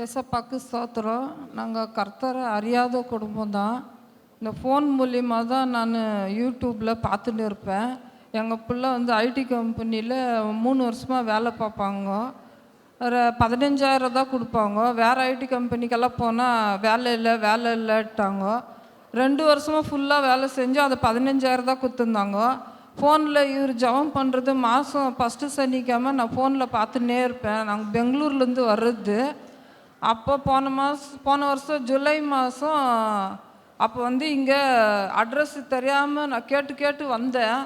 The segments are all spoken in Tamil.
ஏசப்பாக்கு ஸ்தோத்திரம். நாங்கள் கர்த்தரை அறியாத குடும்பம் தான். இந்த ஃபோன் மூலிமா தான் நான் யூடியூப்பில் பார்த்துட்டு இருப்பேன். எங்கள் பிள்ளை வந்து ஐடி கம்பெனியில் 3 வருஷமாக வேலை பார்ப்பாங்க. ஒரு 15,000 தான் கொடுப்பாங்க. வேறு ஐடி கம்பெனிக்கெல்லாம் போனால் வேலை இல்லைட்டாங்க. 2 வருஷமாக ஃபுல்லாக வேலை செஞ்சு அதை 15,000 தான் கொடுத்துருந்தாங்க. ஃபோனில் இவர் ஜெபம் பண்ணுறது மாதம் ஃபஸ்ட்டு சனிக்கிழமை நான் ஃபோனில் பார்த்துன்னே இருப்பேன். நாங்கள் பெங்களூர்லேருந்து வர்றது. அப்போ போன வருஷம் ஜூலை மாதம் அப்போ வந்து இங்கே அட்ரஸ் தெரியாமல் நான் கேட்டு வந்தேன்.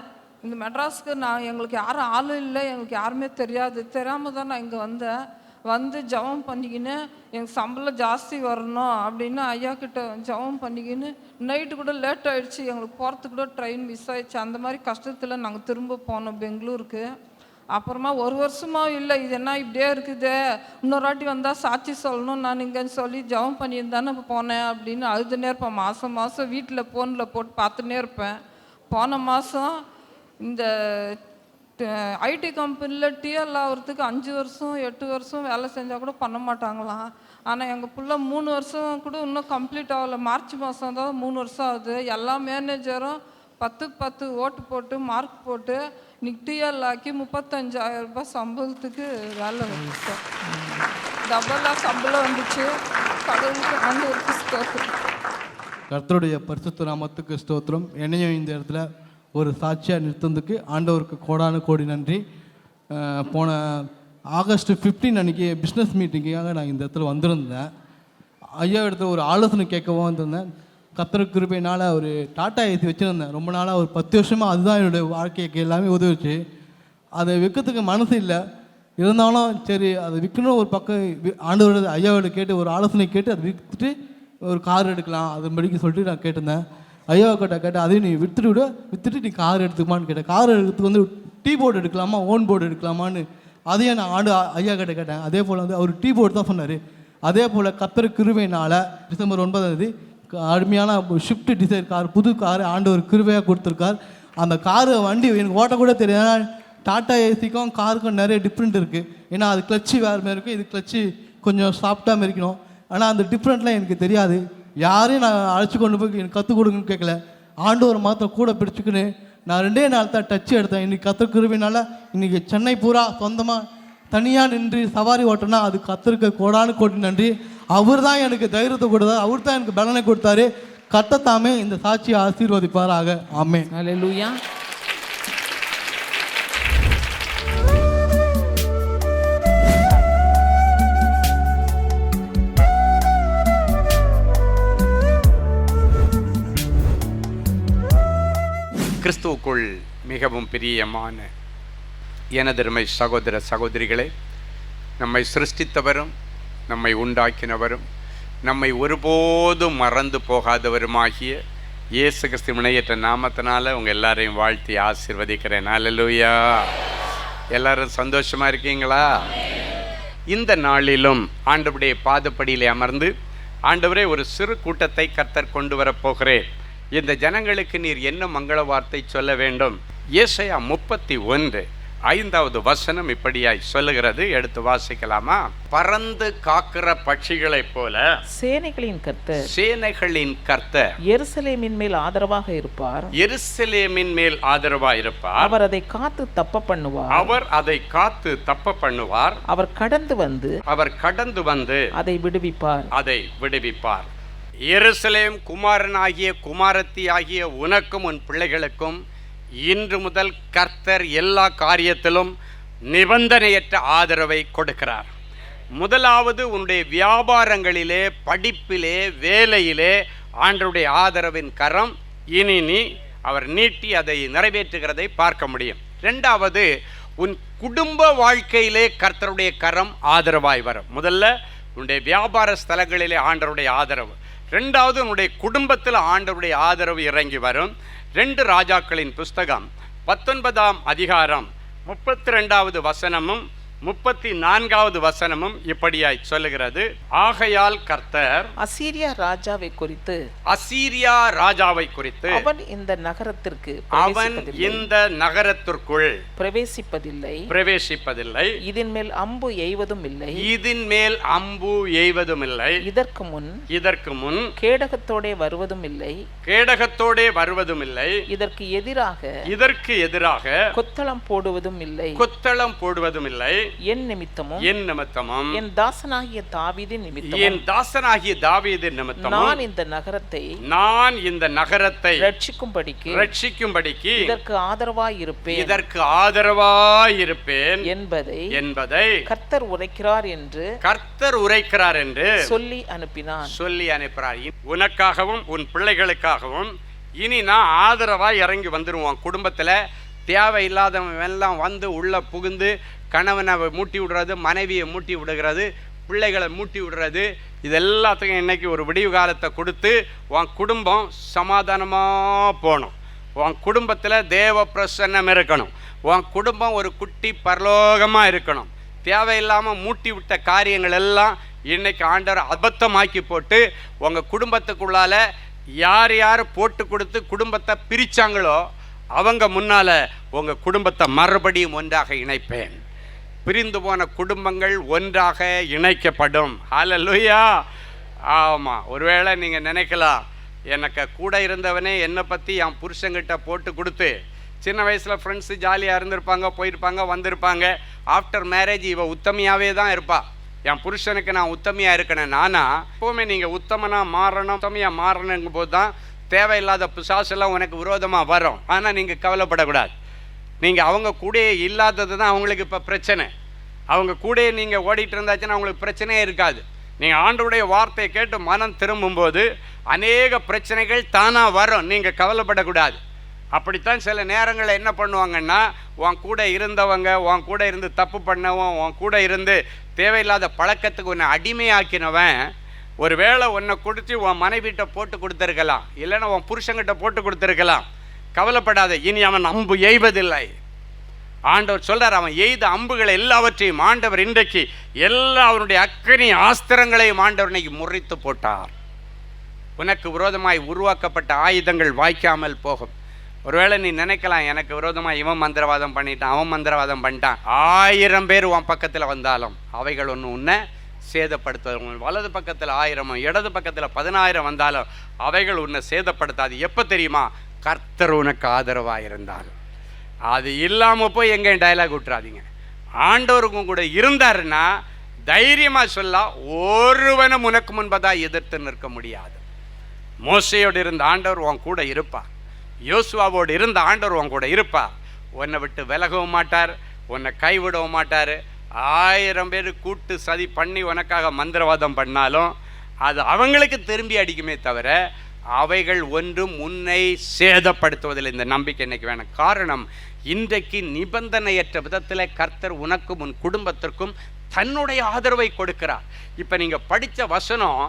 இந்த மெட்ராஸுக்கு எங்களுக்கு யாரும் ஆளும் இல்லை, எங்களுக்கு யாருமே தெரியாமல் தான் நான் இங்கே வந்தேன். வந்து ஜெபம் பண்ணிக்கின்னு எங்கள் சம்பளம் ஜாஸ்தி வரணும் அப்படின்னு ஐயா கிட்ட ஜெபம் பண்ணிக்கின்னு நைட்டு கூட லேட் ஆகிடுச்சு. எங்களுக்கு போகிறதுக்கு கூட ட்ரெயின் மிஸ் ஆகிடுச்சு. அந்த மாதிரி கஷ்டத்தில் நாங்கள் திரும்ப போனோம் பெங்களூருக்கு. அப்புறமா 1 வருஷமாக இல்லை, இது என்ன இப்படியே இருக்குது, இன்னொரு வாட்டி வந்தால் சாட்சி சொல்லணும் நான் இங்கேன்னு சொல்லி ஜெபம் பண்ணியிருந்தானே போனேன் அப்படின்னு அழுதுனே இருப்பேன். மாதம் வீட்டில் ஃபோனில் போட்டு பார்த்துன்னே இருப்பேன். போன மாதம் இந்த ஐடி கம்பெனியில் டிஎல் ஆகிறதுக்கு 5 வருஷம் 8 வருஷம் வேலை செஞ்சால் கூட பண்ண மாட்டாங்களாம். ஆனால் எங்கள் பிள்ளை 3 வருஷம் கூட இன்னும் கம்ப்ளீட் ஆகலை. மார்ச் மாதம் தான் 3 வருஷம் ஆகுது. எல்லா மேனேஜரும் 10 ஓட்டு போட்டு மார்க் போட்டு இன்னைக்கு டிஎல் ஆக்கி 35,000 ரூபாய் சம்பளத்துக்கு வேலை வந்துச்சு. டபுளாக சம்பளம் வந்துச்சு. கடவுளுக்கு ஆண்டவருக்கு ஸ்தோத்திரம். கர்த்தருடைய பரிசுத்த நாமத்துக்கு ஸ்தோத்திரம். என்னையும் இந்த இடத்துல ஒரு சாட்சியாக நிறுத்ததுக்கு ஆண்டவருக்கு கோடானு நன்றி. போன ஆகஸ்ட் 15 அன்றைக்கி பிஸ்னஸ் மீட்டிங்காக நான் இந்த இடத்துல வந்திருந்தேன். ஐயா இடத்துல ஒரு ஆலோசனை கேட்கவும் வந்திருந்தேன். கர்த்தர் கிருபையினால் ஒரு டாட்டா ஏசி வச்சுருந்தேன். ரொம்ப நாளாக ஒரு 10 வருஷமாக அதுதான் என்னுடைய வாழ்க்கைக்கு எல்லாமே உதவிச்சு. அதை விற்கிறதுக்கு மனசு இல்லை. இருந்தாலும் சரி அதை விற்கணும். ஒரு பக்கம் ஆண்டவரோட ஐயாவோட கேட்டு ஒரு ஆலோசனை கேட்டு அதை விற்றுட்டு ஒரு கார் எடுக்கலாம் அதுபடிக்கு சொல்லிட்டு நான் கேட்டிருந்தேன். ஐயாவை கேட்ட அதையும் நீ விற்றுட்டு நீ கார் எடுத்துக்குமான்னு கேட்டேன். கார் எடுத்துக்கு வந்து டீ போர்டு எடுக்கலாமா ஓன் போர்டு எடுக்கலாமான்னு அதையும் நான் ஐயா கேட்டேன். அதே போல் வந்து அவர் டீ போர்டு தான் சொன்னார். அதே போல் கர்த்தர் கிருபையினால் டிசம்பர் 9 அருமையான ஷிஃப்ட் டிசைர் கார், புது கார் ஆண்டவர் கிருபையாக கொடுத்துருக்கார். அந்த காரு வண்டி எனக்கு ஓட்டக்கூட தெரியாது. டாட்டா ஏசிக்கும் காருக்கும் நிறைய டிஃப்ரெண்ட் இருக்குது. ஏன்னா அது கிளச்சு வேறு மாதிரி இருக்கும், இது கிளச்சு கொஞ்சம் சாஃப்டாக இருக்கணும். ஆனால் அந்த டிஃப்ரெண்ட்லாம் எனக்கு தெரியாது. யாரையும் நான் அழைச்சி கொண்டு போய் எனக்கு கற்றுக் கொடுங்கன்னு கேட்கல. ஆண்டவர் மாத்திரம் கூட பிடிச்சிக்கின்னு நான் 2 நாள் தான் டச் எடுத்தேன். இன்றைக்கி கர்த்தர் கிருபையினால் இன்றைக்கி சென்னை பூரா சொந்தமாக தனியாக நின்று சவாரி ஓட்டினா அது கர்த்தருக்கு கோடானு நன்றி. அவர் தான் எனக்கு தைரியத்தை கொடுத்தார், அவர் தான் எனக்கு பலனை கொடுத்தாரு. கர்த்தர் தாமே இந்த சாட்சியை ஆசீர்வதிப்பாராக. ஆமென். ஹல்லேலூயா. கிறிஸ்துவுக்குள் மிகவும் பிரியமான எனதருமை சகோதர சகோதரிகளே, நம்மை சிருஷ்டித்தவரும் நம்மை உண்டாக்கினவரும் நம்மை ஒருபோதும் மறந்து போகாதவருமாகிய இயேசு கிறிஸ்து இணையற்ற நாமத்தினால உங்கள் எல்லாரையும் வாழ்த்தி ஆசீர்வதிக்கிறேன். அல்லேலூயா. எல்லாரும் சந்தோஷமா இருக்கீங்களா? இந்த நாளிலும் ஆண்டவருடைய பாதப்படியிலே அமர்ந்து, ஆண்டவரே ஒரு சிறு கூட்டத்தை கர்த்தர் கொண்டு வரப்போகிறேன், இந்த ஜனங்களுக்கு நீர் என்ன மங்கள வார்த்தை சொல்ல வேண்டும். ஏசாயா 31:5 இப்படியாய் சொல்லுகிறது. எடுத்து வாசிக்கலாமா? பறந்து காக்கிற பட்சிகளைப் போல சேனைகளின் கர்த்தர் எருசலேமின் மேல் ஆதரவாக இருப்பார். அவர் அதை காத்து தப்ப பண்ணுவார். அவர் கடந்து வந்து அதை விடுவிப்பார். எருசலேம் குமாரனாகிய குமாரத்தி ஆகிய உனக்கும் உன் பிள்ளைகளுக்கும் இன்று முதல் கர்த்தர் எல்லா காரியத்திலும் நிபந்தனையற்ற ஆதரவை கொடுக்கிறார். முதலாவது, உன்னுடைய வியாபாரங்களிலே, படிப்பிலே, வேலையிலே ஆண்டவருடைய ஆதரவின் கரம் இனி நீ அவர் நீட்டி அதை நிறைவேற்றுகிறதை பார்க்க முடியும். 2வது, உன் குடும்ப வாழ்க்கையிலே கர்த்தருடைய கரம் ஆதரவாய் வரும். முதல்ல உன்னுடைய வியாபார ஸ்தலங்களிலே ஆண்டவருடைய ஆதரவு. 2வது, உன்னுடைய குடும்பத்தில் ஆண்டவருடைய ஆதரவு இறங்கி வரும். 2 ராஜாக்களின் புஸ்தகம் 19 32 34வது வசனமும் இப்படியாய் சொல்லுகிறது, ஆகையால் கர்த்தர் அசீரியா ராஜாவை குறித்து அவன் இந்த நகரத்திற்கு நகரத்திற்குள் பிரவேசிப்பதில்லை, இதன் மேல் அம்பு எய்வதும் இல்லை, இதற்கு முன் கேடகத்தோடே வருவதும் இல்லை, இதற்கு எதிராக கொத்தளம் போடுவதும் இல்லை, என் நிமித்தமும் என் தாசனாகிய தாவீதின் நிமித்தமும் நான் இந்த நகரத்தை ரட்சிக்கும்படிக்கு இதற்கு ஆதரவாய் இருப்பேன் என்பதை கர்த்தர் உரைக்கிறார் என்று சொல்லி அனுப்பினார். உனக்காகவும் உன் பிள்ளைகளுக்காகவும் இனி நான் ஆதரவாய் இறங்கி வந்துருவான். குடும்பத்துல தேவையில்லாதவன் எல்லாம் வந்து உள்ள புகுந்து கணவனை மூட்டி விடுறது, மனைவியை மூட்டி விடுகிறது, பிள்ளைகளை மூட்டி விடுறது, இது எல்லாத்துக்கும் இன்னைக்கு ஒரு விடிவு காலத்தை கொடுத்து உன் குடும்பம் சமாதானமாக போகணும். உன் குடும்பத்தில் தேவ பிரசன்னம் இருக்கணும். உன் குடும்பம் ஒரு குட்டி பரலோகமாக இருக்கணும். தேவையில்லாமல் மூட்டி விட்ட காரியங்கள் எல்லாம் இன்னைக்கு ஆண்டவர் அபத்தமாக்கி போட்டு உங்கள் குடும்பத்துக்குள்ளால யார் யார் போட்டு கொடுத்து குடும்பத்தை பிரித்தாங்களோ அவங்க முன்னால் உங்கள் குடும்பத்தை மறுபடியும் ஒன்றாக இணைப்பேன். பிரிந்து போன குடும்பங்கள் ஒன்றாக இணைக்கப்படும். ஹல்லேலூயா. ஆமாம், ஒருவேளை நீங்கள் நினைக்கலாம், எனக்கு கூட இருந்தவனே என்னை பற்றி என் புருஷங்கிட்ட போட்டு கொடுத்து சின்ன வயசில் ஃப்ரெண்ட்ஸு ஜாலியாக இருந்திருப்பாங்க, போயிருப்பாங்க, வந்திருப்பாங்க. ஆஃப்டர் மேரேஜ் இவ உத்தமையாகவே தான் இருப்பா. என் புருஷனுக்கு நான் உத்தமையாக இருக்கணும். நானா எப்போவுமே நீங்கள் உத்தமையாக மாறணுங்கும் போது தான் தேவையில்லாத பிசாசெல்லாம் உனக்கு விரோதமாக வரும். ஆனால் நீங்கள் கவலைப்படக்கூடாது. நீங்கள் அவங்க கூட இல்லாதது தான் அவங்களுக்கு இப்போ பிரச்சனை. அவங்க கூட நீங்கள் ஓடிட்டு இருந்தாச்சுன்னா அவங்களுக்கு பிரச்சனையே இருக்காது. நீங்கள் ஆண்டவருடைய வார்த்தையை கேட்டு மனம் திரும்பும்போது அநேக பிரச்சனைகள் தானாக வரும். நீங்கள் கவலைப்படக்கூடாது. அப்படித்தான் சில நேரங்களில் என்ன பண்ணுவாங்கன்னா, உன் கூட இருந்தவங்க, உன் கூட இருந்து தப்பு பண்ணவன், உன் கூட இருந்து தேவையில்லாத பழக்கத்துக்கு உன்னை அடிமையாக்கினவன் ஒரு வேளை உன்னை கொடுத்து உன் மனைவிட்ட போட்டு கொடுத்துருக்கலாம், இல்லைன்னா உன் புருஷங்கிட்ட போட்டு கொடுத்துருக்கலாம். கவலைப்படாத, இனி அவன் அம்பு எய்வதில்லை. ஆண்டவர் சொல்றார், அவன் எய்த அம்புகளை எல்லாவற்றையும் ஆண்டவர் இன்றைக்கு எல்லா அவனுடைய அக்கினி ஆஸ்திரங்களையும் ஆண்டவர் இன்னைக்கு முறித்து போட்டார். உனக்கு விரோதமாய் உருவாக்கப்பட்ட ஆயுதங்கள் வாய்க்காமல் போகும். ஒருவேளை நீ நினைக்கலாம், எனக்கு விரோதமாக இவன் மந்திரவாதம் பண்ணிட்டான், அவன் மந்திரவாதம் பண்ணிட்டான். 1000 பேர் உன் பக்கத்தில் வந்தாலும் அவைகள் ஒன்று உன்னை சேதப்படுத்தும். வலது பக்கத்தில் 1000 இடது பக்கத்தில் 10000 வந்தாலும் அவைகள் உன்னை சேதப்படுத்தாது. எப்போ தெரியுமா? கர்த்தர் உனக்கு ஆதரவாக இருந்தால். அது இல்லாமல் போய் எங்கேயும் டயலாக் விட்டுறாதீங்க. ஆண்டவருக்கும் கூட இருந்தாருன்னா தைரியமாக சொல்ல, ஒருவனும் உனக்கு முன்பதாக எதிர்த்து நிற்க முடியாது. மோசையோடு இருந்த ஆண்டவர் உன் கூட இருப்பார். யோசுவாவோடு இருந்த ஆண்டவர் உன் கூட இருப்பார். உன்னை விட்டு விலகவும் மாட்டார், உன்னை கைவிடவும் மாட்டார். 1000 பேர் கூட்டு சதி பண்ணி உனக்காக மந்திரவாதம் பண்ணாலும் அது அவங்களுக்கு திரும்பி அடிக்குமே தவிர அவைகள் ஒன்றும் உன்னை சேதப்படுத்துவதில் இந்த நம்பிக்கை இன்னைக்கு வேணும். காரணம், இன்றைக்கு நிபந்தனையற்ற விதத்தில் கர்த்தர் உனக்கும் உன் குடும்பத்திற்கும் தன்னுடைய ஆதரவை கொடுக்கிறார். இப்போ நீங்கள் படித்த வசனம்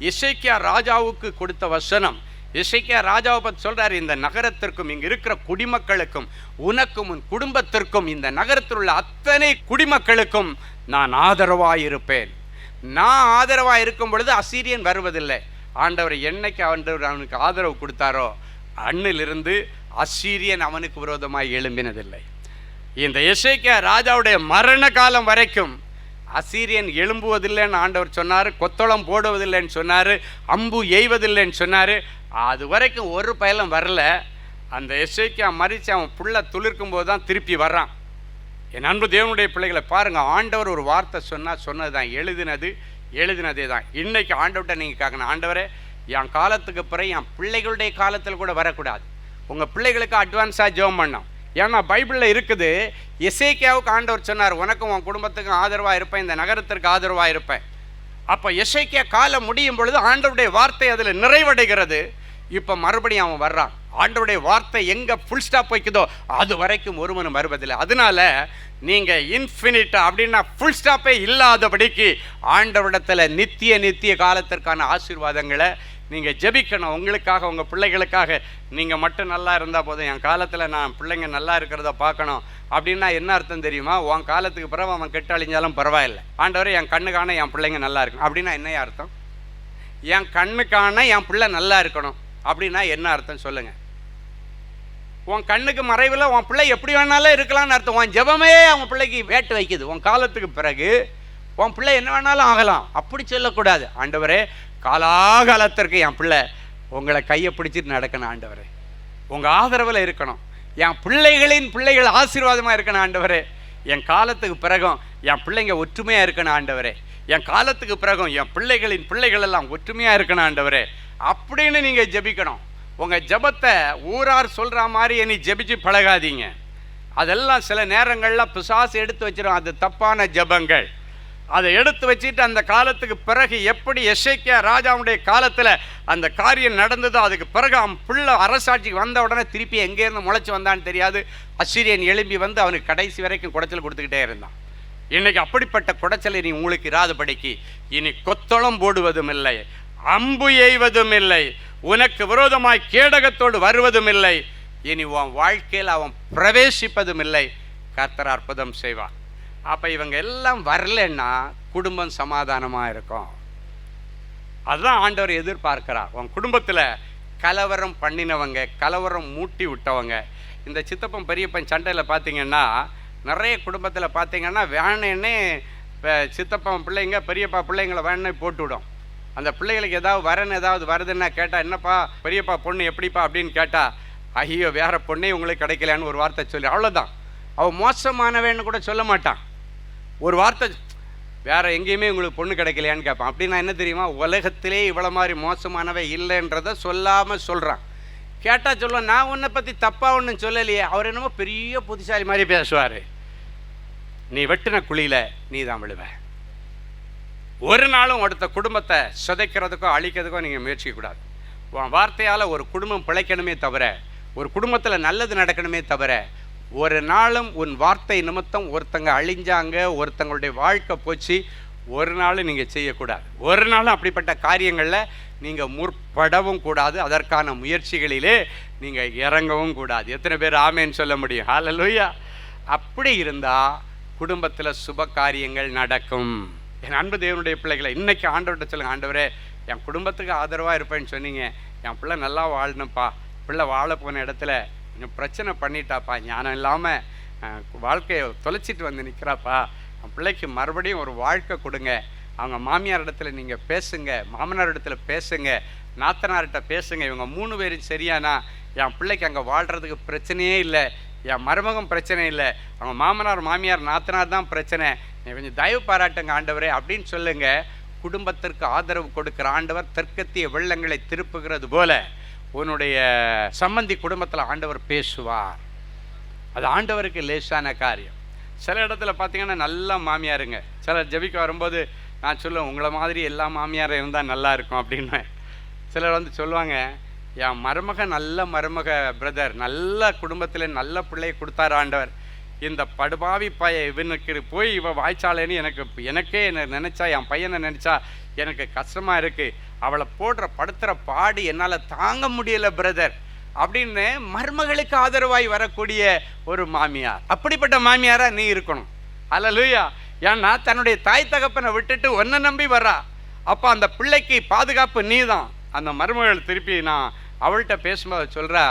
எசேக்கியா ராஜாவுக்கு கொடுத்த வசனம். எசேக்கியா ராஜாவை பற்றி சொல்கிறார், இந்த நகரத்திற்கும் இங்கே இருக்கிற குடிமக்களுக்கும் உனக்கும் உன் குடும்பத்திற்கும் இந்த நகரத்தில் உள்ள அத்தனை குடிமக்களுக்கும் நான் ஆதரவாக இருப்பேன். நான் ஆதரவாக இருக்கும் பொழுது அசீரியன் வருவதில்லை. ஆண்டவர் என்னைக்கு அவனுக்கு ஆதரவு கொடுத்தாரோ அண்ணிலிருந்து அசீரியன் அவனுக்கு விரோதமாக எழும்பினதில்லை. இந்த எசேக்கியா ராஜாவுடைய மரண காலம் வரைக்கும் அசீரியன் எழும்புவதில்லைன்னு ஆண்டவர் சொன்னார், கொத்தளம் போடுவதில்லைன்னு சொன்னார், அம்பு எய்வதில்லைன்னு சொன்னார். அது வரைக்கும் ஒரு பயலும் வரல. அந்த எசேக்கியா மறித்து அவன் புள்ள துளிர்க்கும் போது தான் திருப்பி வர்றான். என் அன்பு தேவனுடைய பிள்ளைகளை பாருங்கள், ஆண்டவர் ஒரு வார்த்தை சொன்னது தான், எழுதினதே தான். இன்றைக்கி ஆண்டவர்கிட்ட நீங்கள் கேட்கணும், ஆண்டவரே என் காலத்துக்கு பிறகு என் பிள்ளைகளுடைய காலத்தில் கூட வரக்கூடாது. உங்கள் பிள்ளைகளுக்கு அட்வான்ஸாக ஜெபம் பண்ணோம். ஏன்னா பைபிளில் இருக்குது, எசேக்கியாவுக்கு ஆண்டவர் சொன்னார், உனக்கும் உன் குடும்பத்துக்கும் ஆதரவாக இருப்பேன், இந்த நகரத்திற்கு ஆதரவாக இருப்பேன். அப்போ எசேக்கியா காலம் முடியும் பொழுது ஆண்டவருடைய வார்த்தை அதில் நிறைவடைகிறது. இப்போ மறுபடியும் அவன் வர்றான். ஆண்டவருடைய வார்த்தை எங்கே ஃபுல் ஸ்டாப் வைக்குதோ அது வரைக்கும் ஒருவனும் வருவதில்லை. அதனால நீங்கள் இன்ஃபினிட் அப்படின்னா ஃபுல் ஸ்டாப்பே இல்லாதபடிக்கு ஆண்டவரிடத்தில் நித்திய காலத்திற்கான ஆசீர்வாதங்களை நீங்கள் ஜெபிக்கணும். உங்களுக்காக, உங்கள் பிள்ளைகளுக்காக. நீங்கள் மட்டும் நல்லா இருந்தால் போதும், என் காலத்தில் நான் பிள்ளைங்க நல்லா இருக்கிறத பார்க்கணும் அப்படின்னா என்ன அர்த்தம் தெரியுமா? உன் காலத்துக்கு பிறகு அவன் கெட்டு அழிஞ்சாலும் பரவாயில்லை, ஆண்டவரே என் கண்ணுக்கான என் பிள்ளைங்க நல்லா இருக்கணும் அப்படின்னா என்ன அர்த்தம்? என் கண்ணுக்கான என் பிள்ளை நல்லா இருக்கணும் அப்படின்னா என்ன அர்த்தம் சொல்லுங்கள்? உன் கண்ணுக்கு மறைவில் உன் பிள்ளை எப்படி வேணாலும் இருக்கலாம்னு அர்த்தம். உன் ஜெபமே அவன் பிள்ளைக்கு வேட்டு வைக்குது. உன் காலத்துக்கு பிறகு உன் பிள்ளை என்ன வேணாலும் ஆகலாம். அப்படி சொல்லக்கூடாது. ஆண்டவரே காலாகாலத்திற்கு என் பிள்ளை உங்களை கையை பிடிச்சிட்டு நடக்கணும் ஆண்டவரே, உங்கள் ஆதரவில் இருக்கணும், என் பிள்ளைகளின் பிள்ளைகள் ஆசீர்வாதமாக இருக்கணும் ஆண்டவரே, என் காலத்துக்கு பிறகும் என் பிள்ளைங்க ஒற்றுமையாக இருக்கணும் ஆண்டவரே, என் காலத்துக்கு பிறகும் என் பிள்ளைகளின் பிள்ளைகள் எல்லாம் ஒற்றுமையாக இருக்கணும் ஆண்டவரே அப்படின்னு நீங்கள் ஜெபிக்கணும். உங்கள் ஜெபத்தை ஊரார் சொல்கிற மாதிரி இனி ஜெபிச்சு பழகாதீங்க. அதெல்லாம் சில நேரங்களில் பிசாசு எடுத்து வச்சிடும். அது தப்பான ஜெபங்கள். அதை எடுத்து வச்சுட்டு அந்த காலத்துக்கு பிறகு எப்படி எசேக்கியா ராஜாவுடைய காலத்தில் அந்த காரியம் நடந்ததோ அதுக்கு பிறகு அவன் பிள்ளை அரசாட்சிக்கு வந்த உடனே திருப்பி எங்கேருந்து முளைச்சி வந்தான்னு தெரியாது, அசிரியன் எழும்பி வந்து அவனுக்கு கடைசி வரைக்கும் குடைச்சல் கொடுத்துக்கிட்டே இருந்தான். இன்னைக்கு அப்படிப்பட்ட குடைச்சலை நீ உங்களுக்கு இராதபடிக்கு இனி கொத்தளம் போடுவதும் இல்லை, அம்பு எய்வதும் இல்லை, உனக்கு விரோதமாய் கேடகத்தோடு வருவதும் இல்லை, இனி உன் வாழ்க்கையில் அவன் பிரவேசிப்பதும் இல்லை. கர்த்தர் அற்புதம் செய்வான். அப்போ இவங்க எல்லாம் வரலன்னா குடும்பம் சமாதானமாக இருக்கும். அதுதான் ஆண்டவர் எதிர்பார்க்கிறார். உன் குடும்பத்தில் கலவரம் பண்ணினவங்க, கலவரம் மூட்டி விட்டவங்க, இந்த சித்தப்பன் பெரியப்பன் சண்டையில் பார்த்தீங்கன்னா நிறைய குடும்பத்தில் பார்த்தீங்கன்னா வேணேன்னே சித்தப்பன் பிள்ளைங்க பெரியப்பா பிள்ளைங்களை வேணே போட்டுவிடும். அந்த பிள்ளைகளுக்கு ஏதாவது வருதுன்னா கேட்டால் என்னப்பா பெரியப்பா பொண்ணு எப்படிப்பா அப்படின்னு கேட்டால் ஐயோ வேற பொண்ணே உங்களுக்கு கிடைக்கலான்னு ஒரு வார்த்தை சொல்லி அவ்வளோதான். அவன் மோசமானவேன்னு கூட சொல்ல மாட்டான். ஒரு வார்த்தை வேற எங்கேயுமே உங்களுக்கு பொண்ணு கிடைக்கலையான்னு கேட்பான். அப்படின்னா என்ன தெரியுமா? உலகத்திலே இவ்வளோ மாதிரி மோசமானவே இல்லைன்றதை சொல்லாமல் சொல்கிறான். கேட்டால் சொல்லுவான் நான் உன்னை பற்றி தப்பாக ஒன்றும் சொல்லலையே. அவர் என்னமோ பெரிய புத்திசாலி மாதிரி பேசுவார். நீ வெட்டின குழியில் நீ தான் விழுவ. ஒரு நாளும் அடுத்த குடும்பத்தை சிதைக்கிறதுக்கோ அழிக்கிறதுக்கோ நீங்கள் முயற்சிக்கக்கூடாது. உன் வார்த்தையால் ஒரு குடும்பம் பிழைக்கணுமே தவிர, ஒரு குடும்பத்தில் நல்லது நடக்கணுமே தவிர, ஒரு நாளும் உன் வார்த்தை நிமித்தம் ஒருத்தங்க அழிஞ்சாங்க, ஒருத்தங்களுடைய வாழ்க்கை போச்சு, ஒரு நாளும் நீங்கள் செய்யக்கூடாது. ஒரு நாளும் அப்படிப்பட்ட காரியங்களில் நீங்கள் முற்படவும் கூடாது. அதற்கான முயற்சிகளிலே நீங்கள் இறங்கவும் கூடாது. எத்தனை பேர் ஆமேன்னு சொல்ல முடியும்? ஹல்லேலூயா. அப்படி இருந்தால் குடும்பத்தில் சுப காரியங்கள் நடக்கும். என் அன்பு தேவனுடைய பிள்ளைகளை இன்றைக்கி ஆண்டவர்கிட்ட சொல்லுங்கள், ஆண்டவரே என் குடும்பத்துக்கு ஆதரவாக இருப்பேன்னு சொன்னீங்க, என் பிள்ளை நல்லா வாழணும்ப்பா, பிள்ளை வாழ போன இடத்துல இன்னும் பிரச்சனை பண்ணிட்டாப்பா, ஞானம் இல்லாமல் வாழ்க்கையை தொலைச்சிட்டு வந்து நிற்கிறாப்பா, என் பிள்ளைக்கு மறுபடியும் ஒரு வாழ்க்கை கொடுங்க. அவங்க மாமியார் இடத்துல நீங்கள் பேசுங்க, மாமனார் இடத்துல பேசுங்க, நாத்தனார்கிட்ட பேசுங்க. இவங்க 3 பேரும் சரியானா என் பிள்ளைக்கு அங்கே வாழ்கிறதுக்கு பிரச்சனையே இல்லை, என் மருமகம் பிரச்சனை இல்லை, அவங்க மாமனார் மாமியார் நாத்தனார் தான் பிரச்சனை, நீ கொஞ்சம் தயவு பாராட்டுங்க ஆண்டவரே அப்படின்னு சொல்லுங்க. குடும்பத்திற்கு ஆதரவு கொடுக்குற ஆண்டவர் தெற்கத்திய வெள்ளங்களை திருப்புகிறது போல உன்னுடைய சம்பந்தி குடும்பத்தில் ஆண்டவர் பேசுவார். அது ஆண்டவருக்கு லேசான காரியம். சில இடத்துல பார்த்தீங்கன்னா நல்ல மாமியாருங்க, சிலர் ஜெபிக்க வரும்போது நான் சொல்லுவேன் உங்களை மாதிரி எல்லா மாமியாரும் இருந்தால் நல்லா இருக்கும் அப்படின்னு. சிலர் வந்து சொல்லுவாங்க என் மருமக நல்ல மருமக பிரதர், நல்ல குடும்பத்தில் நல்ல பிள்ளையை கொடுத்தார் ஆண்டவர், இந்த படுபாவி இவனுக்கு போய் இவ வாய்ச்சாலேன்னு எனக்கே நினச்சா, என் பையனை நினச்சா எனக்கு கஷ்டமாக இருக்குது, அவளை படுத்துகிற பாடு என்னால் தாங்க முடியலை பிரதர் அப்படின்னு மருமகளுக்கு ஆதரவாய் வரக்கூடிய ஒரு மாமியார். அப்படிப்பட்ட மாமியாராக நீ இருக்கணும். ஹல்லேலூயா. ஏன்னா தன்னுடைய தாய் தகப்பனை விட்டுட்டு ஒன்றை நம்பி வர்றா. அப்போ அந்த பிள்ளைக்கு பாதுகாப்பு நீ தான். அந்த மருமகள் திருப்பி நான் அவள்கிட்ட பேசும்போது சொல்கிறா,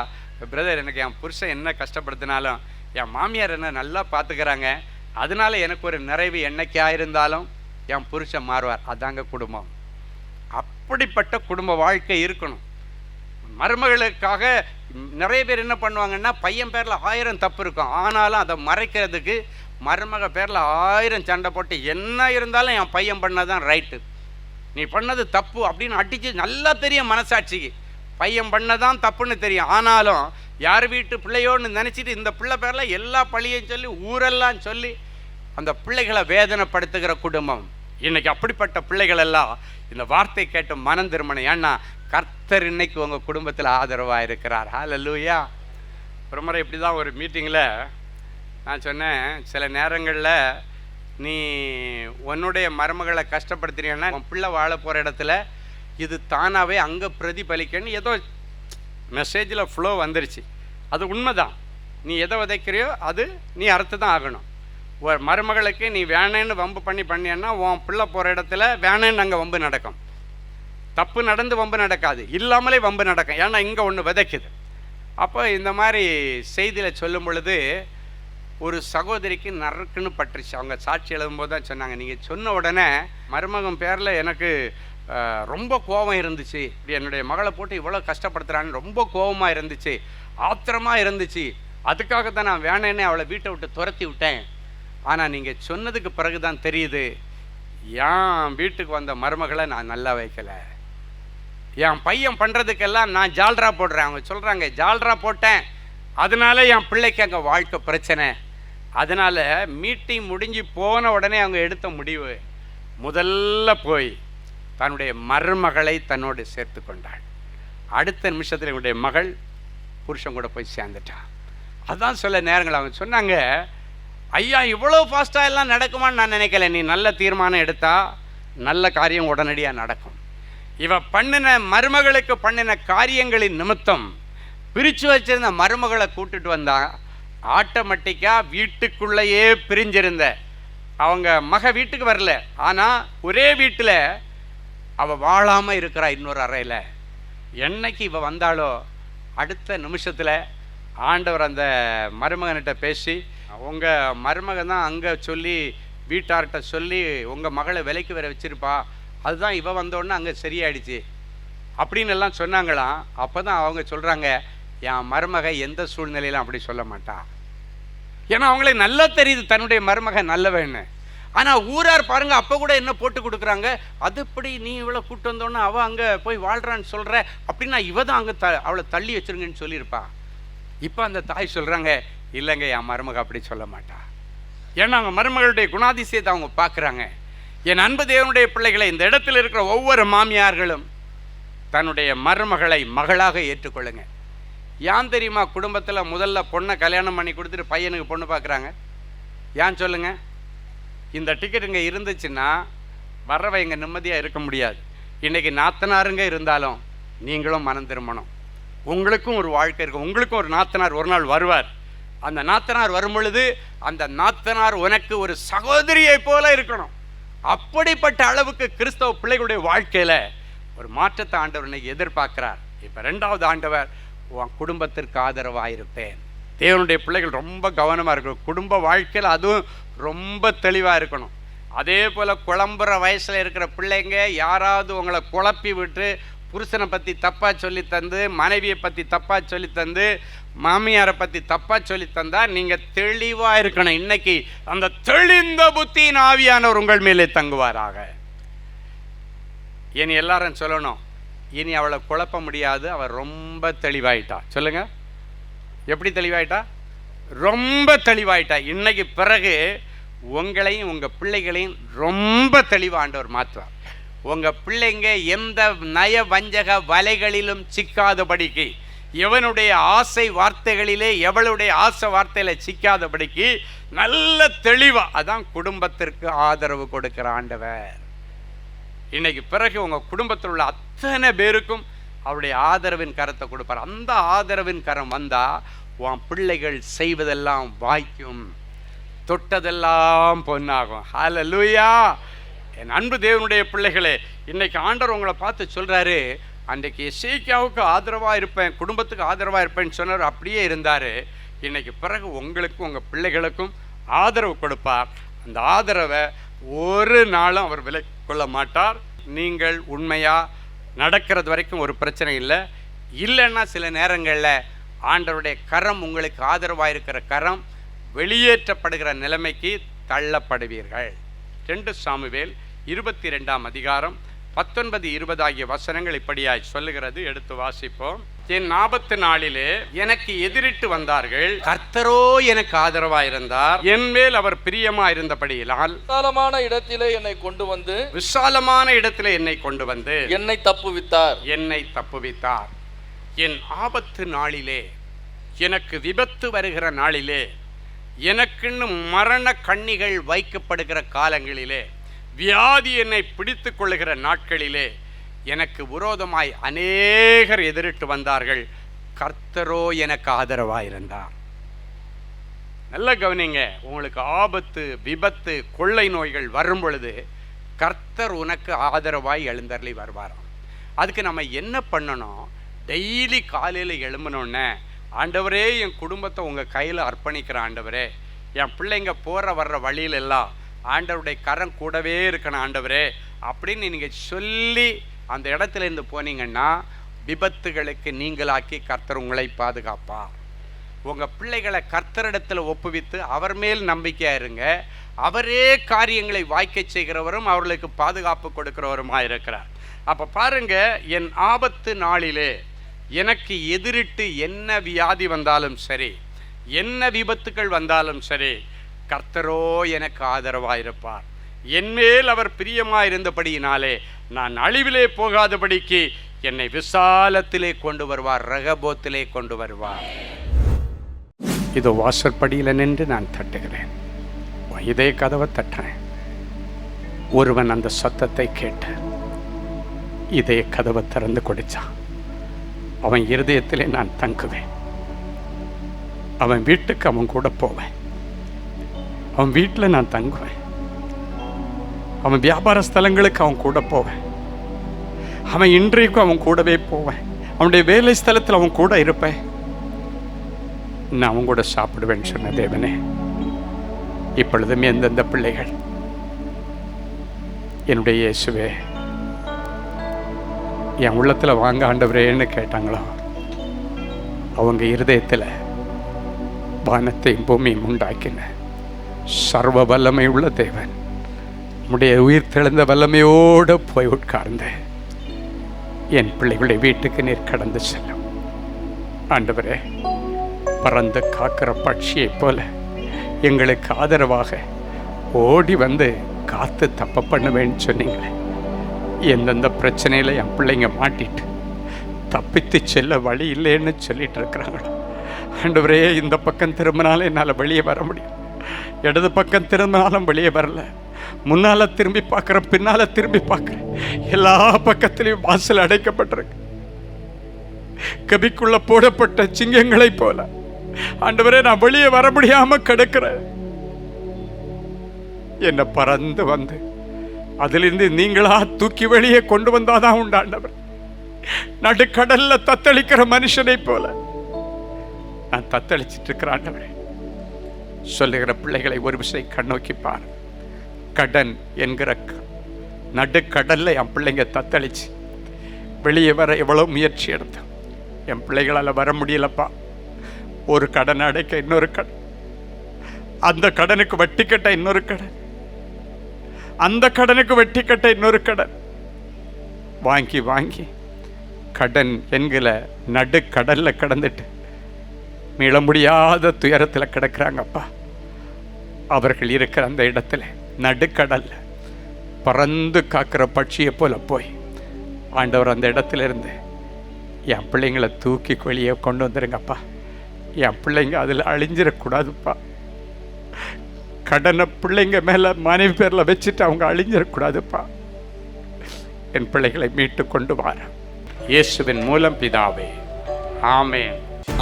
பிரதர் எனக்கு என் புருஷன் என்ன கஷ்டப்படுத்தினாலும் என் மாமியார் என்ன நல்லா பார்த்துக்கிறாங்க, அதனால எனக்கு ஒரு நிறைவு என்னைக்கா இருந்தாலும் என் புருஷன் மாறுவார். அதாங்க குடும்பம். அப்படிப்பட்ட குடும்ப வாழ்க்கை இருக்கணும். மருமகளுக்காக நிறைய பேர் என்ன பண்ணுவாங்கன்னா பையன் பேரில் 1000 தப்பு இருக்கும், ஆனாலும் அதை மறைக்கிறதுக்கு மருமக பேரில் 1000 சண்டை போட்டு என்ன இருந்தாலும் என் பையன் பண்ணதான் ரைட்டு, நீ பண்ணது தப்பு அப்படின்னு அடித்து நல்லா தெரியும் மனசாட்சிக்கு, பையன் பண்ணதான் தப்புன்னு தெரியும், ஆனாலும் யார் வீட்டு பிள்ளையோன்னு நினச்சிட்டு இந்த பிள்ளை பேரில் எல்லா பழியையும் சொல்லி ஊரெல்லாம் சொல்லி அந்த பிள்ளைகளை வேதனைப்படுத்துகிற குடும்பம். இன்னைக்கு அப்படிப்பட்ட பிள்ளைகள் எல்லாம் இந்த வார்த்தை கேட்டு மனம் திரும்பணும். ஏன்னா கர்த்தர் இன்னைக்கு உங்கள் குடும்பத்தில் ஆதரவாக இருக்கிறார். ஹல்லேலூயா. ஒரு முறை இப்படி தான் ஒரு மீட்டிங்கில் நான் சொன்னேன், சில நேரங்களில் நீ உன்னுடைய மருமகளை கஷ்டப்படுத்துறீங்கன்னா உன் பிள்ளை வாழ போகிற இடத்துல இது தானாகவே அங்கே பிரதிபலிக்கன்னு ஏதோ மெசேஜில் ஃப்ளோ வந்துருச்சு. அது உண்மைதான். நீ எதை விதைக்கிறியோ அது நீ அறுத்து தான் ஆகணும். ஒரு மருமகளுக்கு நீ வேணேன்னு வம்பு பண்ணினா உன் பிள்ளை போகிற இடத்துல வேணேன்னு அங்கே வம்பு நடக்கும். தப்பு நடந்து வம்பு நடக்காது, இல்லாமலே வம்பு நடக்கும். ஏன்னா இங்கே ஒன்று விதைக்குது. அப்போ இந்த மாதிரி செய்தியில் சொல்லும் பொழுது ஒரு சகோதரிக்கு நறுக்குன்னு பட்டுருச்சு. அவங்க சாட்சி எழுதும்போது தான் சொன்னாங்க, நீங்கள் சொன்ன உடனே மருமகன் பேரில் எனக்கு ரொம்ப கோபம் இருந்துச்சு. இப்படி என்னுடைய மகளை போட்டு இவ்வளோ கஷ்டப்படுத்துகிறான்னு ரொம்ப கோபமாக இருந்துச்சு, ஆத்திரமாக இருந்துச்சு. அதுக்காக தான் நான் வேணேன்னு அவளை வீட்டை விட்டு துரத்தி விட்டேன். ஆனால் நீங்கள் சொன்னதுக்கு பிறகு தான் தெரியுது, என் வீட்டுக்கு வந்த மருமகளை நான் நல்லா வைக்கலை. என் பையன் பண்ணுறதுக்கெல்லாம் நான் ஜால்ரா போடுறேன். அவங்க சொல்கிறாங்க, ஜால்ரா போட்டேன், அதனால என் பிள்ளைக்கு அங்கே வாழ்க்கை பிரச்சனை. அதனால் மீட்டிங் முடிஞ்சு போன உடனே அவங்க எடுத்த முடிவு, முதல்ல போய் தன்னுடைய மருமகளை தன்னோடு சேர்த்து கொண்டாள். அடுத்த நிமிஷத்தில் என்னுடைய மகள் புருஷன் கூட போய் சேர்ந்துட்டான். அதுதான் சில நேரங்கள் அவங்க சொன்னாங்க, ஐயா இவ்வளோ ஃபாஸ்ட்டாக எல்லாம் நடக்குமான்னு நான் நினைக்கல. நீ நல்ல தீர்மானம் எடுத்தா நல்ல காரியம் உடனடியாக நடக்கும். இவ பண்ணின மருமகளுக்கு பண்ணின காரியங்களின் நிமித்தம் பிரித்து வச்சிருந்த மருமகளை கூட்டுட்டு வந்தா ஆட்டோமேட்டிக்காக வீட்டுக்குள்ளேயே பிரிஞ்சிருந்த அவங்க மக வீட்டுக்கு வரல, ஆனால் ஒரே வீட்டில் அவள் வாழாமல் இருக்கிறா இன்னொரு அறையில். என்னைக்கு இவ வந்தாலோ அடுத்த நிமிஷத்தில் ஆண்டவர் அந்த மருமகன்கிட்ட பேசி, உங்கள் மருமகன் தான் அங்கே சொல்லி வீட்டார்கிட்ட சொல்லி உங்கள் மகளை விலைக்கு வர வச்சிருப்பா, அதுதான் இவ வந்தோடனே அங்கே சரியாயிடுச்சு அப்படின்னு எல்லாம் சொன்னாங்களாம். அப்போ தான் அவங்க சொல்கிறாங்க, என் மருமக எந்த சூழ்நிலையிலும் அப்படி சொல்ல மாட்டா. ஏன்னா அவங்களுக்கு நல்லா தெரியுது தன்னுடைய மருமக நல்லவன்னு. ஆனால் ஊரார் பாருங்க, அப்போ கூட என்ன போட்டு கொடுக்குறாங்க, அது எப்படி நீ இவ்வளோ கூட்டு வந்தோன்னா அவள் அங்கே போய் வாழ்கிறான்னு சொல்கிற அப்படின்னா இவ தான் அங்கே அவளை தள்ளி வச்சுருங்கன்னு சொல்லியிருப்பா. இப்போ அந்த தாய் சொல்கிறாங்க, இல்லைங்க என் மருமக அப்படி சொல்ல மாட்டா. ஏன்னா அவங்க மருமகளுடைய குணாதிசயத்தை அவங்க பார்க்குறாங்க. என் அன்பு தேவனுடைய பிள்ளைகளை, இந்த இடத்துல இருக்கிற ஒவ்வொரு மாமியார்களும் தன்னுடைய மருமகளை மகளாக ஏற்றுக்கொள்ளுங்க. ஏன் தெரியுமா குடும்பத்தில் முதல்ல பொண்ணை கல்யாணம் பண்ணி கொடுத்துட்டு பையனுக்கு பொண்ணு பார்க்குறாங்க? ஏன் சொல்லுங்க? இந்த டிக்கெட் இங்கே இருந்துச்சுன்னா வர்றவை இங்கே நிம்மதியாக இருக்க முடியாது. இன்றைக்கி நாத்தனாருங்க இருந்தாலும் நீங்களும் மனம் திரும்பணும். உங்களுக்கும் ஒரு வாழ்க்கை இருக்கும். உங்களுக்கும் ஒரு நாத்தனார் ஒரு நாள் வருவார். அந்த நாத்தனார் வரும் பொழுது அந்த நாத்தனார் உனக்கு ஒரு சகோதரியை போல இருக்கணும். அப்படிப்பட்ட அளவுக்கு கிறிஸ்தவ பிள்ளைகளுடைய வாழ்க்கையில் ஒரு மாற்றத்தை ஆண்டவர் இன்னைக்கு எதிர்பார்க்கிறார். இப்போ 2வது ஆண்டவர், உன் குடும்பத்திற்கு ஆதரவாக இருப்பேன். தேவனுடைய பிள்ளைகள் ரொம்ப கவனமாக இருக்கணும். குடும்ப வாழ்க்கையில் அதுவும் ரொம்ப தெளிவாக இருக்கணும். அதே போல் குழம்புற வயசில் இருக்கிற பிள்ளைங்க யாராவது உங்களை குழப்பி விட்டு புருஷனை பற்றி தப்பாக சொல்லி தந்து, மனைவியை பற்றி தப்பாக சொல்லி தந்து, மாமியாரை பற்றி தப்பாக சொல்லி தந்தால் நீங்கள் தெளிவாக இருக்கணும். இன்னைக்கு அந்த தெளிந்த புத்தியின் ஆவியானவர் உங்கள் மேலே தங்குவாராக. இனி எல்லாரும் சொல்லணும், இனி அவளை குழப்ப முடியாது, அவள் ரொம்ப தெளிவாயிட்டா. சொல்லுங்க, எப்படி தெளிவாயிட்டா? ரொம்ப தெளிவாயிட்டா. இன்னைக்கு பிறகு உங்களையும் உங்கள் பிள்ளைகளையும் ரொம்ப தெளிவாக ஆண்டவர் மாற்றுவார். உங்கள் பிள்ளைங்க எந்த நய வஞ்சக வலைகளிலும் சிக்காதபடிக்கு, எவனுடைய ஆசை வார்த்தைகளிலே எவளுடைய ஆசை வார்த்தையில் சிக்காதபடிக்கு நல்ல தெளிவாக, அதான் குடும்பத்திற்கு ஆதரவு கொடுக்கிற ஆண்டவர். இன்னைக்கு பிறகு உங்கள் குடும்பத்தில் உள்ள அத்தனை பேருக்கும் அவருடைய ஆதரவின் கரத்தை கொடுப்பார். அந்த ஆதரவின் கரம் வந்தால் உன் பிள்ளைகள் செய்வதெல்லாம் வாய்க்கும், தொட்டதெல்லாம் பொன்னாகும். ஹல்லேலூயா. என் அன்பு தேவனுடைய பிள்ளைகளே, இன்னைக்கு ஆண்டவர் உங்களை பார்த்து சொல்கிறாரு, அன்றைக்கு எசேக்கியாவுக்கு ஆதரவாக இருப்பேன், குடும்பத்துக்கு ஆதரவாக இருப்பேன்னு சொன்னார். அப்படியே இருந்தார். இன்னைக்கு பிறகு உங்களுக்கும் உங்கள் பிள்ளைகளுக்கும் ஆதரவு கொடுப்பார். அந்த ஆதரவை ஒரு நாளும் அவர் விலை கொள்ள மாட்டார். நீங்கள் உண்மையாக நடக்கிறது வரைக்கும் ஒரு பிரச்சனை இல்லை. இல்லைன்னா சில நேரங்களில் ஆண்டவருடைய கரம், உங்களுக்கு ஆதரவாக இருக்கிற கரம் வெளியேற்றப்படுகிற நிலைமைக்கு தள்ளப்படுவீர்கள். 2 சாமுவேல் 22ஆம் அதிகாரம் 19-20 ஆகிய வசனங்கள் இப்படியாய் சொல்லுகிறது. எடுத்து வாசிப்போம். என் ஆபத்து நாளிலே எனக்கு எதிரிட்டு வந்தார்கள், கர்த்தரோ எனக்கு ஆதரவாயிருந்தார். என் மேல் அவர் பிரியமாயிருந்தபடியினால் விசாலமான இடத்திலே என்னை கொண்டு வந்து என்னை தப்புவித்தார். என் ஆபத்து நாளிலே, எனக்கு விபத்து வருகிற நாளிலே எனக்குன்னு மரண கண்ணிகள் வைக்கப்படுகிற காலங்களிலே, வியாதி என்னை பிடித்து கொள்ளுகிற நாட்களிலே எனக்கு விரோதமாய் அநேகர் எதிரிட்டு வந்தார்கள். கர்த்தரோ எனக்கு ஆதரவாயிருந்தார். நல்ல கவனிங்க, உங்களுக்கு ஆபத்து, விபத்து, கொள்ளை நோய்கள் வரும் பொழுது கர்த்தர் உனக்கு ஆதரவாய் எழுந்தருளி வருவாராம். அதுக்கு நம்ம என்ன பண்ணணும்? டெய்லி காலையில் எழும்பினோன்னே, ஆண்டவரே என் குடும்பத்தை உங்கள் கையில் அர்ப்பணிக்கிற ஆண்டவரே, என் பிள்ளைங்க போகிற வர்ற வழியிலெல்லாம் ஆண்டவருடைய கரம் கூடவே இருக்கணும் ஆண்டவரே அப்படின்னு நீங்கள் சொல்லி அந்த இடத்துல இருந்து போனீங்கன்னா விபத்துகளுக்கு நீங்களாக்கி கர்த்தர் உங்களை பாதுகாப்பார். உங்கள் பிள்ளைகளை கர்த்தரிடத்தில் ஒப்புவித்து அவர் மேல் நம்பிக்கையாக இருங்க. அவரே காரியங்களை வாய்க்க செய்கிறவரும் அவர்களுக்கு பாதுகாப்பு கொடுக்கிறவருமாக இருக்கிறார். அப்போ பாருங்க, என் ஆபத்து நாளிலே எனக்கு எதிரிட்டு என்ன வியாதி வந்தாலும் சரி, என்ன விபத்துக்கள் வந்தாலும் சரி, கர்த்தரோ எனக்கு ஆதரவாக இருப்பார். என்மேல் அவர் பிரியமாக இருந்தபடியினாலே நான் அழிவிலே போகாதபடிக்கு என்னை விசாலத்திலே கொண்டு வருவார், ரகபோத்திலே கொண்டு வருவார். இதோ வாசற்படியில் நின்று நான் தட்டுகிறேன், இதே கதவை தட்டுறேன். ஒருவன் அந்த சத்தத்தை கேட்டு இதே கதவை திறந்து கொடுத்தான். அவன் இருதயத்திலே நான் தங்குவேன். அவன் வீட்டுக்கு அவன் கூட போவேன். அவன் வீட்டில் நான் தங்குவேன். அவன் வியாபார ஸ்தலங்களுக்கு அவன் கூட போவேன். அவன் இன்றைக்கும் அவன் கூடவே போவேன். அவனுடைய வேலை ஸ்தலத்தில் அவன் கூட இருப்பேன். நான் அவன் கூட சாப்பிடுவேன்னு சொன்ன தேவனே, இப்பொழுதும் எந்தெந்த பிள்ளைகள் என்னுடைய இயேசுவே என் உள்ளத்தில் வாங்க ஆண்டவரேன்னு கேட்டாங்களோ, அவங்க இருதயத்தில் வானத்தையும் பூமியும் உண்டாக்கின சர்வ வல்லமை உள்ள தேவன் நம்முடைய உயிர் தெழுந்த வல்லமையோடு போய் உட்கார்ந்து என் பிள்ளைகளுடைய வீட்டுக்கு நீர் கடந்து செல்லும். ஆண்டவரே, பறந்து காக்கிற பட்சியைப் போல எங்களுக்கு ஆதரவாக ஓடி வந்து காத்து தப்ப பண்ணுவேன்னு சொன்னீங்களே. எந்தெந்த பிரச்சனையில் என் பிள்ளைங்க மாட்டிட்டு தப்பித்து செல்ல வழி இல்லைன்னு சொல்லிட்டு இருக்கிறாங்களோ, ஆண்டவரே, இந்த பக்கம் திரும்பினாலும் என்னால் வெளியே வர முடியும், இடது பக்கம் திரும்பினாலும் வெளியே வரல, முன்னால் திரும்பி பார்க்குறேன், பின்னால் திரும்பி பார்க்குறேன், எல்லா பக்கத்திலையும் வாசல் அடைக்கப்பட்டிருக்கு. கபிக்குள்ள போடப்பட்ட சிங்கங்களை போல ஆண்டவரே, நான் வெளியே வர முடியாம கிடக்கிறேன். என்ன பறந்து வந்து அதிலிருந்து நீங்களா தூக்கி வெளியே கொண்டு வந்தாதான் உண்டு ஆண்டவர். நடுக்கடல்ல தத்தளிக்கிற மனுஷனை போல நான் தத்தளிச்சிட்டு இருக்கிற ஆண்டவரே. சொல்லுகிற பிள்ளைகளை ஒரு விஷயம் கண்ணோக்கி பார். கடன் என்கிற நடுக்கடல்ல என் பிள்ளைங்க தத்தளிச்சு வெளியே வர எவ்வளவு முயற்சி எடுத்தேன். என் பிள்ளைகளால் வர முடியலப்பா. ஒரு கடனை அடைக்க இன்னொரு கடன், அந்த கடனுக்கு வட்டி கட்ட இன்னொரு கடன், அந்த கடனுக்கு வட்டி கட்ட இன்னொரு கடன், வாங்கி வாங்கி கடன் என்கிற நடுக்கடல்ல கடந்துட்டு மீள முடியாத துயரத்தில் கிடக்கிறாங்கப்பா. அவர்கள் இருக்கிற அந்த இடத்துல நடுக்கடல்ல பறந்து காக்கிற பட்சியை போல போய் ஆண்டவர் அந்த இடத்துல இருந்து என் பிள்ளைங்களை தூக்கி வெளியே கொண்டு வந்துருங்கப்பா. என் பிள்ளைங்க அதில் அழிஞ்சிடக்கூடாதுப்பா. கடனை பிள்ளைங்க மேலே மனைவி பேரில் வச்சுட்டு அவங்க அழிஞ்சிடக்கூடாதுப்பா. என் பிள்ளைகளை மீட்டு கொண்டு வார இயேசுவின் மூலம் பிதாவே, ஆமென்.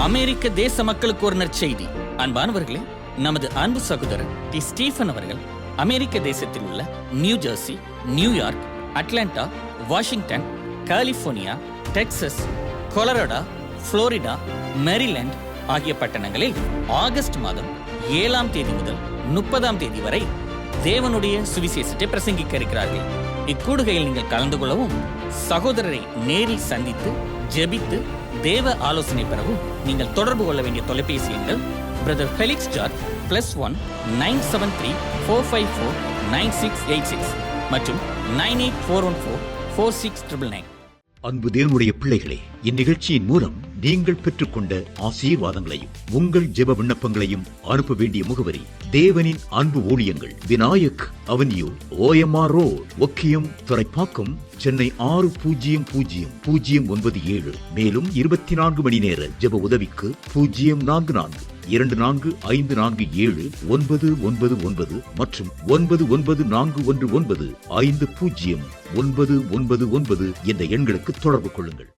அமெரிக்க தேச மக்களுக்கு ஒரு நற்செய்தி. அன்பானவர்களே, நமது அன்பு சகோதரர் டி ஸ்டீஃபன் அவர்கள் அமெரிக்க தேசத்தில் உள்ள New Jersey, New York, Atlanta, Washington, California, Texas, Colorado, Florida, Maryland ஆகிய பட்டணங்களில் ஆகஸ்ட் மாதம் 7ஆம் தேதி முதல் 30ஆம் தேதி வரை தேவனுடைய சுவிசேஷத்தை பிரசங்கிக்க இருக்கிறார்கள். இக்கூடுகையில் நீங்கள் கலந்து கொள்ளவும், சகோதரரை நேரில் சந்தித்து ஜெபித்து தேவ ஆலோசனை பெறவும் நீங்கள் தொடர்பு கொள்ள வேண்டிய தொலைபேசி எண்கள் பிரதர் ஃபெலிக்ஸ் ஜார்ஜ் +1 973 454 9686 மற்றும் 98414 46999. அன்பு தேவனுடைய பிள்ளைகளே, இந்நிகழ்ச்சியின் மூலம் நீங்கள் பெற்றுக்கொண்ட ஆசீர்வாதங்களையும் உங்கள் ஜெப விண்ணப்பங்களையும் அனுப்ப வேண்டிய முகவரி: தேவனின் அன்பு ஊழியங்கள், Vinayak avenue, OMR road, Okkiyam, Thoraipakkam, Chennai 600097. மேலும் 24 மணி நேர ஜெப உதவிக்கு 044 24547999 மற்றும் 9941150999 என்ற எண்களுக்கு தொடர்பு கொள்ளுங்கள்.